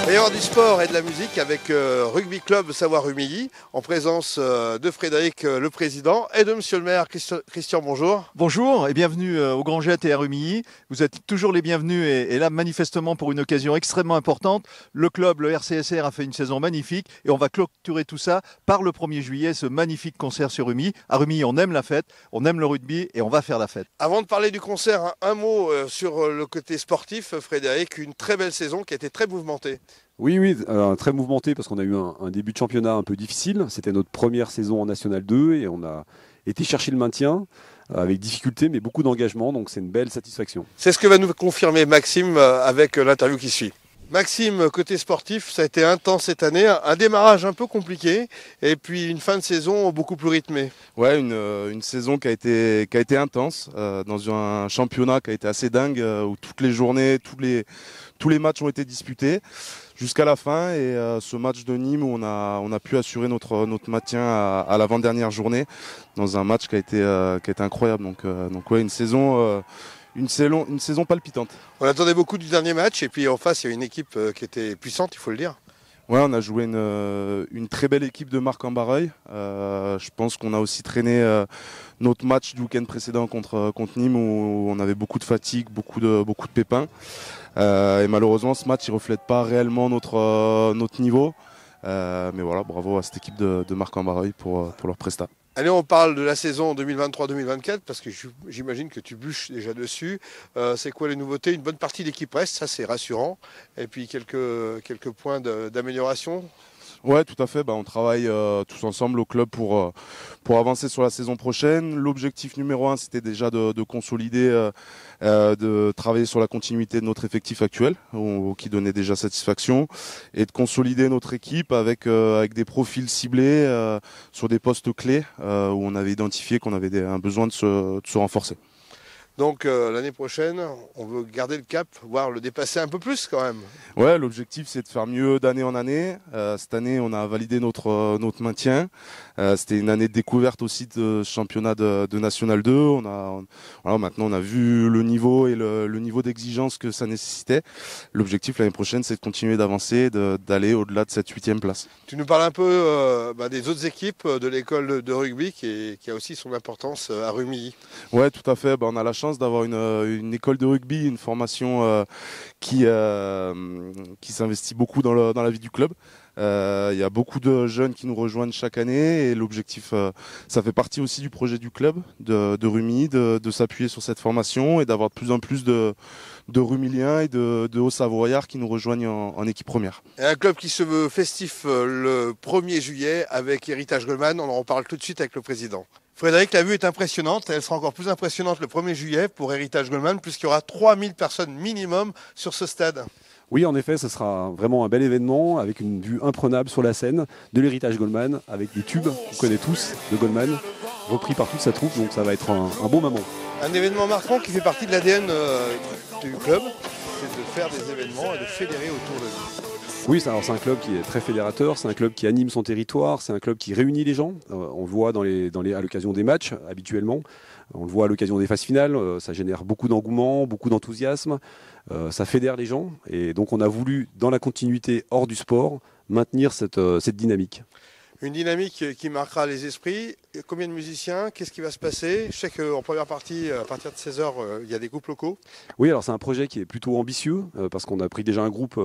Il va y avoir du sport et de la musique avec Rugby Club Savoie-Rumilly, en présence de Frédéric, le président, et de monsieur le maire. Christian, bonjour. Bonjour et bienvenue au Grand Jet et à Rumilly. Vous êtes toujours les bienvenus et là manifestement pour une occasion extrêmement importante. Le club, le RCSR a fait une saison magnifique et on va clôturer tout ça par le 1er juillet, ce magnifique concert sur Rumilly. À Rumilly, on aime la fête, on aime le rugby et on va faire la fête. Avant de parler du concert, un mot sur le côté sportif, Frédéric. Une très belle saison qui a été très mouvementée. Oui, très mouvementé parce qu'on a eu un début de championnat un peu difficile. C'était notre première saison en National 2 et on a été chercher le maintien avec difficulté mais beaucoup d'engagement, donc c'est une belle satisfaction. C'est ce que va nous confirmer Maxime avec l'interview qui suit. Maxime, côté sportif, ça a été intense cette année, un démarrage un peu compliqué et puis une fin de saison beaucoup plus rythmée. Ouais, une saison qui a été intense, dans un championnat qui a été assez dingue, où toutes les journées, tous les matchs ont été disputés jusqu'à la fin, et ce match de Nîmes où on a pu assurer notre maintien à l'avant-dernière journée dans un match qui a été incroyable. Donc ouais, une saison palpitante. On attendait beaucoup du dernier match et puis en face il y avait une équipe qui était puissante, il faut le dire. Ouais, on a joué une très belle équipe de Marc-en-Barreuil. Je pense qu'on a aussi traîné notre match du week-end précédent contre Nîmes où on avait beaucoup de fatigue, beaucoup de pépins. Et malheureusement, ce match ne reflète pas réellement notre niveau. Mais voilà, bravo à cette équipe de Marc-en-Barreuil pour leur prestat. Allez, on parle de la saison 2023-2024 parce que j'imagine que tu bûches déjà dessus. C'est quoi les nouveautés? Une bonne partie de l'équipe reste, ça c'est rassurant. Et puis quelques points d'amélioration. Ouais, tout à fait. On travaille tous ensemble au club pour avancer sur la saison prochaine. L'objectif numéro 1, c'était déjà de consolider, de travailler sur la continuité de notre effectif actuel, qui donnait déjà satisfaction, et de consolider notre équipe avec des profils ciblés sur des postes clés où on avait identifié qu'on avait un besoin de se renforcer. Donc l'année prochaine, on veut garder le cap, voire le dépasser un peu plus quand même. Ouais, l'objectif c'est de faire mieux d'année en année. Cette année, on a validé notre maintien. C'était une année de découverte aussi de championnat de National 2. Maintenant, on a vu le niveau et le niveau d'exigence que ça nécessitait. L'objectif l'année prochaine, c'est de continuer d'avancer, d'aller au-delà de cette 8e place. Tu nous parles un peu des autres équipes de l'école de rugby qui a aussi son importance à Rumilly. Ouais, tout à fait. On a la chance d'avoir une école de rugby, une formation qui s'investit beaucoup dans la vie du club. Il y a beaucoup de jeunes qui nous rejoignent chaque année et l'objectif, ça fait partie aussi du projet du club de Rumilly, de s'appuyer sur cette formation et d'avoir de plus en plus de Rumilliens et de Hauts-Savoyards qui nous rejoignent en équipe première. Et un club qui se veut festif le 1er juillet avec Héritage Goldman, on en reparle tout de suite avec le président. Frédéric, la vue est impressionnante, elle sera encore plus impressionnante le 1er juillet pour Héritage Goldman puisqu'il y aura 3000 personnes minimum sur ce stade. Oui, en effet, ce sera vraiment un bel événement avec une vue imprenable sur la scène de l'héritage Goldman, avec des tubes qu'on connaît tous de Goldman, repris par toute sa troupe, donc ça va être un bon moment. Un événement marquant qui fait partie de l'ADN du club, c'est de faire des événements et de fédérer autour de lui. Oui, c'est un club qui est très fédérateur, c'est un club qui anime son territoire, c'est un club qui réunit les gens. On le voit à l'occasion des matchs, habituellement. On le voit à l'occasion des phases finales, ça génère beaucoup d'engouement, beaucoup d'enthousiasme, ça fédère les gens. Et donc on a voulu, dans la continuité hors du sport, maintenir cette dynamique. Une dynamique qui marquera les esprits. Combien de musiciens? Qu'est-ce qui va se passer? Je sais qu'en première partie, à partir de 16h, il y a des groupes locaux. Oui, alors c'est un projet qui est plutôt ambitieux parce qu'on a pris déjà un groupe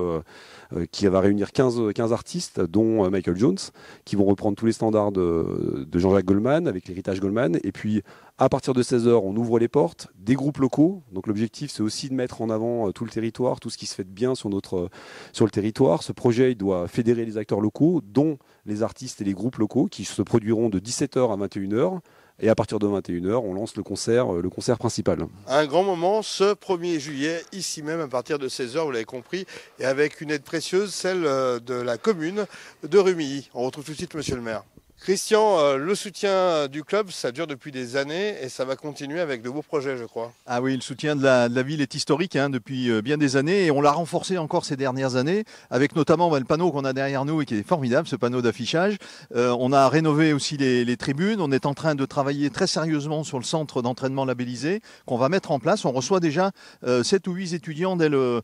qui va réunir 15 artistes, dont Michael Jones, qui vont reprendre tous les standards de Jean-Jacques Goldman avec l'héritage Goldman. Et puis, à partir de 16h, on ouvre les portes, des groupes locaux. Donc l'objectif, c'est aussi de mettre en avant tout le territoire, tout ce qui se fait de bien sur le territoire. Ce projet, il doit fédérer les acteurs locaux, dont les artistes et les groupes locaux, qui se produiront de 17h à 21h. Et à partir de 21h, on lance le concert principal. Un grand moment, ce 1er juillet, ici même, à partir de 16h, vous l'avez compris, et avec une aide précieuse, celle de la commune de Rumilly. On retrouve tout de suite monsieur le maire. Christian, le soutien du club, ça dure depuis des années et ça va continuer avec de beaux projets, je crois. Ah oui, le soutien de la ville est historique depuis bien des années et on l'a renforcé encore ces dernières années avec notamment le panneau qu'on a derrière nous et qui est formidable, ce panneau d'affichage. On a rénové aussi les tribunes. On est en train de travailler très sérieusement sur le centre d'entraînement labellisé qu'on va mettre en place. On reçoit déjà 7 ou 8 étudiants dès le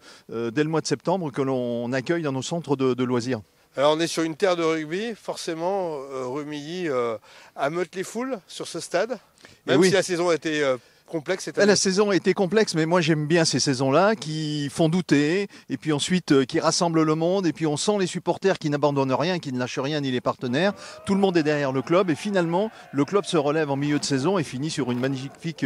mois de septembre que l'on accueille dans nos centres de loisirs. Alors on est sur une terre de rugby, forcément Rumilly ameute les foules sur ce stade, même si la saison a été complexe cette année. La saison a été complexe, mais moi j'aime bien ces saisons-là qui font douter, et puis ensuite qui rassemblent le monde, et puis on sent les supporters qui n'abandonnent rien, qui ne lâchent rien, ni les partenaires. Tout le monde est derrière le club, et finalement le club se relève en milieu de saison et finit sur une magnifique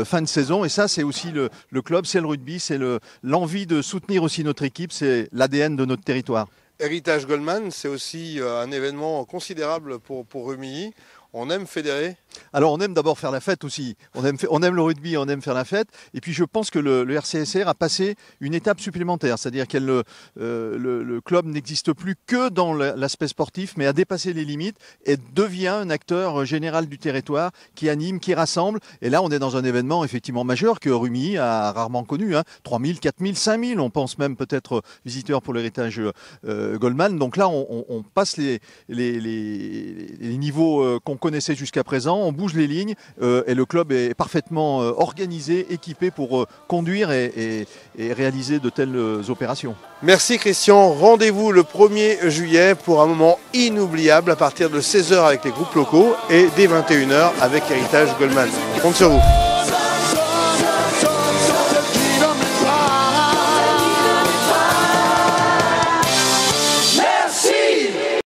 fin de saison. Et ça c'est aussi le club, c'est le rugby, c'est l'envie de soutenir aussi notre équipe, c'est l'ADN de notre territoire. Héritage Goldman, c'est aussi un événement considérable pour Rumilly. On aime fédérer. Alors on aime d'abord faire la fête aussi. On aime le rugby, on aime faire la fête. Et puis je pense que le RCSR a passé une étape supplémentaire. C'est-à-dire que le club n'existe plus que dans l'aspect sportif, mais a dépassé les limites et devient un acteur général du territoire qui anime, qui rassemble. Et là on est dans un événement effectivement majeur que Rumilly a rarement connu. 3 000, 4 000, 5 000, on pense même peut-être visiteurs pour l'héritage Goldman. Donc là on passe les niveaux qu'on connaissait jusqu'à présent. On bouge les lignes et le club est parfaitement organisé, équipé pour conduire et réaliser de telles opérations. Merci Christian, rendez-vous le 1er juillet pour un moment inoubliable à partir de 16h avec les groupes locaux et dès 21h avec Héritage Goldman. Je compte sur vous.